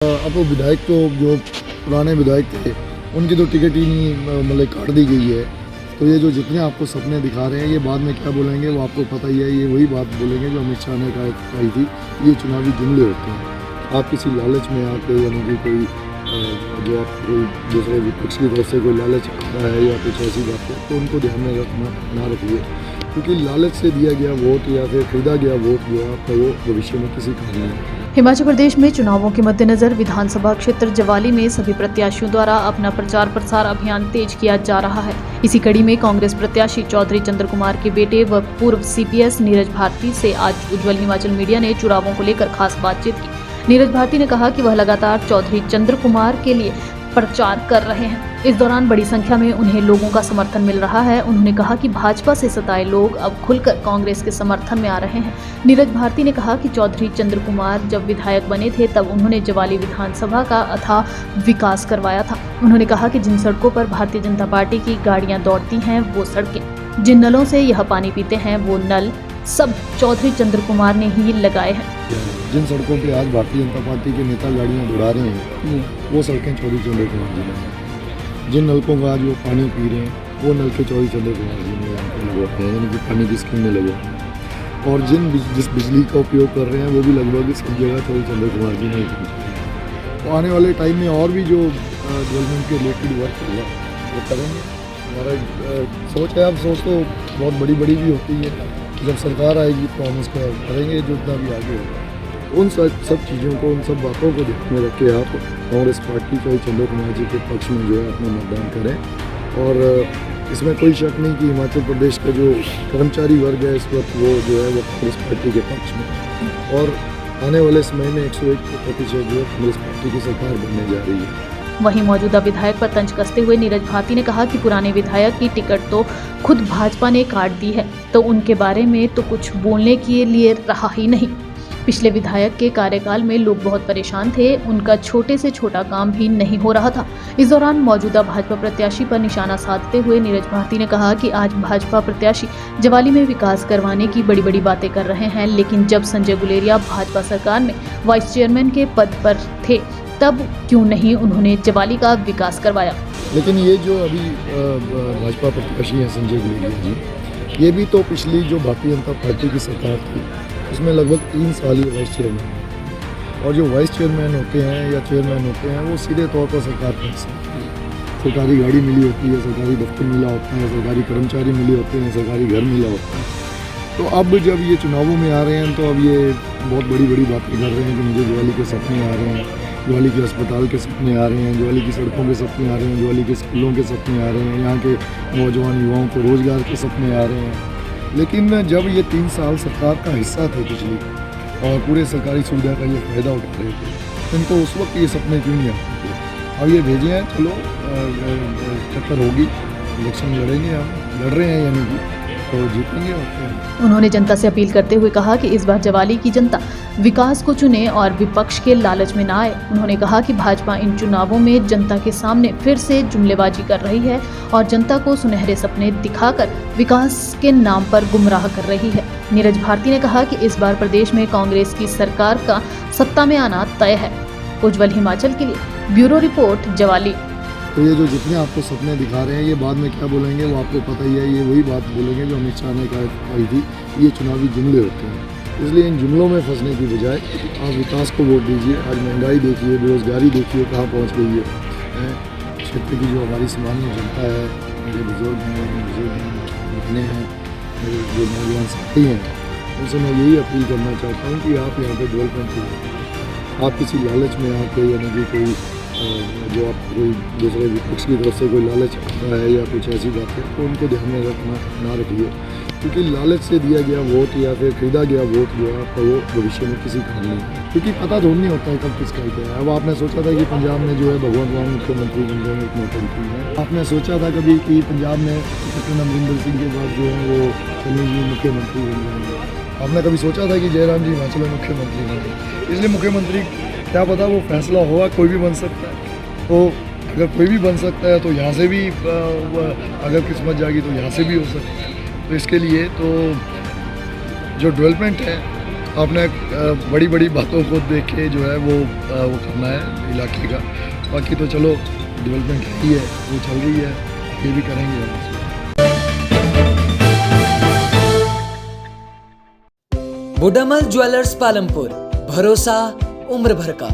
अब वो विधायक तो जो पुराने विधायक थे उनकी तो टिकट ही नहीं मतलब काट दी गई है। तो ये जो जितने आपको सपने दिखा रहे हैं ये बाद में क्या बोलेंगे वो आपको पता ही है। ये वही बात बोलेंगे जो अमित शाह ने कही थी। ये चुनावी जुमले होते हैं। आप किसी लालच में आके यानी कि कोई जो आप कोई दूसरे विपक्ष की तरफ से कोई लालच आता है या कुछ ऐसी बात है तो उनको ध्यान में ना रखिए, क्योंकि लालच से दिया गया वोट या फिर खरीदा गया वोट जो है आपका वो भविष्य में किसी काम नहीं है। हिमाचल प्रदेश में चुनावों के मद्देनजर विधानसभा क्षेत्र जवाली में सभी प्रत्याशियों द्वारा अपना प्रचार प्रसार अभियान तेज किया जा रहा है। इसी कड़ी में कांग्रेस प्रत्याशी चौधरी चंद्र कुमार के बेटे व पूर्व सीपीएस नीरज भारती से आज उज्जवल हिमाचल मीडिया ने चुनावों को लेकर खास बातचीत की। नीरज भारती ने कहा कि वह लगातार चौधरी चंद्र कुमार के लिए प्रचार कर रहे हैं। इस दौरान बड़ी संख्या में उन्हें लोगों का समर्थन मिल रहा है। उन्होंने कहा कि भाजपा से सताए लोग अब खुलकर कांग्रेस के समर्थन में आ रहे हैं। नीरज भारती ने कहा कि चौधरी चंद्र कुमार जब विधायक बने थे तब उन्होंने जवाली विधानसभा का अथाह विकास करवाया था। उन्होंने कहा कि जिन सड़कों पर भारतीय जनता पार्टी की गाड़ियां दौड़ती हैं वो सड़कें, जिन नलों से यह पानी पीते हैं वो नल सब चौधरी चंद्र कुमार ने ही लगाए हैं। जिन सड़कों पे आज भारतीय जनता पार्टी के नेता गाड़ियाँ दौड़ा रहे हैं वो सड़कें चौधरी चंद्र कुमार जी ने हैं। जिन नलकों का आज वो पानी पी रहे हैं वो नलके चौधरी चंद्र कुमार जी ने यहाँ पे लगवाते हैं, यानी कि पानी की स्कीम में लगवाते हैं। और जिस बिजली का उपयोग कर रहे हैं वो भी लगभग सब जगह चौधरी चंद्र कुमार जी ने की। तो आने वाले टाइम में और भी जो डेवलपमेंट के रिलेटेड वर्क होगा वो करेंगे। हमारा सोच है, अब सोच तो बहुत बड़ी बड़ी भी होती है। जब सरकार आएगी तो हम उसका करेंगे जो इतना भी आगे होगा। उन सब चीज़ों को, उन सब बातों को ध्यान में रख के आप कांग्रेस पार्टी चौधरी चंद्र कुमार जी के पक्ष में जो है अपना मतदान करें। और इसमें कोई शक नहीं कि हिमाचल प्रदेश का जो कर्मचारी वर्ग है इस वक्त वो जो है वो कांग्रेस पार्टी के पक्ष में, और आने वाले समय में 101% जो है कांग्रेस पार्टी की सरकार बनने जा रही है। वहीं मौजूदा विधायक पर तंज कसते हुए नीरज भारती ने कहा कि पुराने विधायक की टिकट तो खुद भाजपा ने काट दी है, तो उनके बारे में तो कुछ बोलने के लिए रहा ही नहीं। पिछले विधायक के कार्यकाल में लोग बहुत परेशान थे, उनका छोटे से छोटा काम भी नहीं हो रहा था। इस दौरान मौजूदा भाजपा प्रत्याशी पर निशाना साधते हुए नीरज भारती ने कहा कि आज भाजपा प्रत्याशी जवाली में विकास करवाने की बड़ी बड़ी बातें कर रहे हैं, लेकिन जब संजय गुलेरिया भाजपा सरकार में वाइस चेयरमैन के पद पर थे तब क्यों नहीं उन्होंने जवाली का विकास करवाया। लेकिन ये जो अभी भाजपा प्रत्याशी हैं संजय गुलेरिया जी, ये भी तो पिछली जो भारतीय जनता पार्टी की सरकार थी उसमें लगभग 3 साल ही वाइस चेयरमैन हैं। और जो वाइस चेयरमैन होते हैं या चेयरमैन होते हैं वो सीधे तौर पर सरकार के सरकारी गाड़ी मिली होती है, सरकारी दफ्तर मिला होता है, सरकारी कर्मचारी मिले होते हैं, सरकारी घर मिला होता है। तो अब जब ये चुनावों में आ रहे हैं तो अब ये बहुत बड़ी बड़ी बातें कर रहे हैं कि मुझे जवाली के सपने आ रहे हैं, जवाली के अस्पताल के सपने आ रहे हैं, जवाली की सड़कों के सपने आ रहे हैं, जवाली के स्कूलों के सपने आ रहे हैं, यहाँ के नौजवान युवाओं को रोज़गार के सपने आ रहे हैं। लेकिन जब ये 3 साल सरकार का हिस्सा थे पिछली और पूरे सरकारी सुविधा का ये फ़ायदा उठा रहे थे, तो इनको उस वक्त ये सपने क्यों नहीं आते थे। अब ये भेजे हैं, चलो टक्कर होगी, इलेक्शन लड़ेंगे, हम लड़ रहे हैं यानी कि तो जीतेंगे। उन्होंने जनता से अपील करते हुए कहा कि इस बार जवाली की जनता विकास को चुने और विपक्ष के लालच में न आए। उन्होंने कहा कि भाजपा इन चुनावों में जनता के सामने फिर से जुमलेबाजी कर रही है और जनता को सुनहरे सपने दिखाकर विकास के नाम पर गुमराह कर रही है। नीरज भारती ने कहा कि इस बार प्रदेश में कांग्रेस की सरकार का सत्ता में आना तय है। उज्जवल हिमाचल के लिए ब्यूरो रिपोर्ट जवाली। तो ये जो जितने आपको सपने दिखा रहे हैं ये बाद में क्या बोलेंगे वो आपको पता ही है। ये वही बात बोलेंगे जो अमित शाह ने कही थी। ये चुनावी जुमले होते हैं, इसलिए इन जुमलों में फंसने की बजाय आप विकास को वोट दीजिए। आज महंगाई देखिए, बेरोजगारी देखिए कहाँ पहुँच गई है। क्षेत्र की जो हमारी सामान्य जनता है, मेरे बुजुर्ग बहने हैं, मेरे जो नौजवान साथी हैं, उनसे मैं यही अपील करना चाहता हूँ कि आप यहाँ पर डेवलपमेंट कीजिए। आप किसी लालच में आके यानी कि कोई जो आप कोई दूसरे विपक्ष की तरफ से कोई लालच आता है या कुछ ऐसी बात है तो उनको ध्यान में ना रखिए, क्योंकि लालच से दिया गया वोट या फिर खरीदा गया वोट जो है आपका वो भविष्य में किसी काम नहीं है, क्योंकि पता थोड़ी नहीं होता है कब किसका क्या है। अब आपने सोचा था कि पंजाब में जो है भगवंत मान मुख्यमंत्री बन जाएंगे, एक नौटंकी है। आपने सोचा था कभी कि पंजाब में कैप्टन अमरिंदर सिंह के बाद जो है वो सनी जी मुख्यमंत्री बन जाएंगे। आपने कभी सोचा था कि जयराम जी हिमाचल में मुख्यमंत्री बनेंगे। इसलिए मुख्यमंत्री क्या पता वो फैसला हुआ, कोई भी बन सकता है। तो अगर कोई भी बन सकता है तो यहाँ से भी अगर किस्मत जागी तो यहाँ से भी हो सकता है। तो इसके लिए तो जो डेवलपमेंट है आपने बड़ी बड़ी बातों को देख के जो है वो वो करना है इलाके का। बाकी तो चलो डेवलपमेंट ही है, वो चल रही है, ये भी करेंगे। बुडामल ज्वेलर्स पालमपुर, भरोसा उम्र भर का।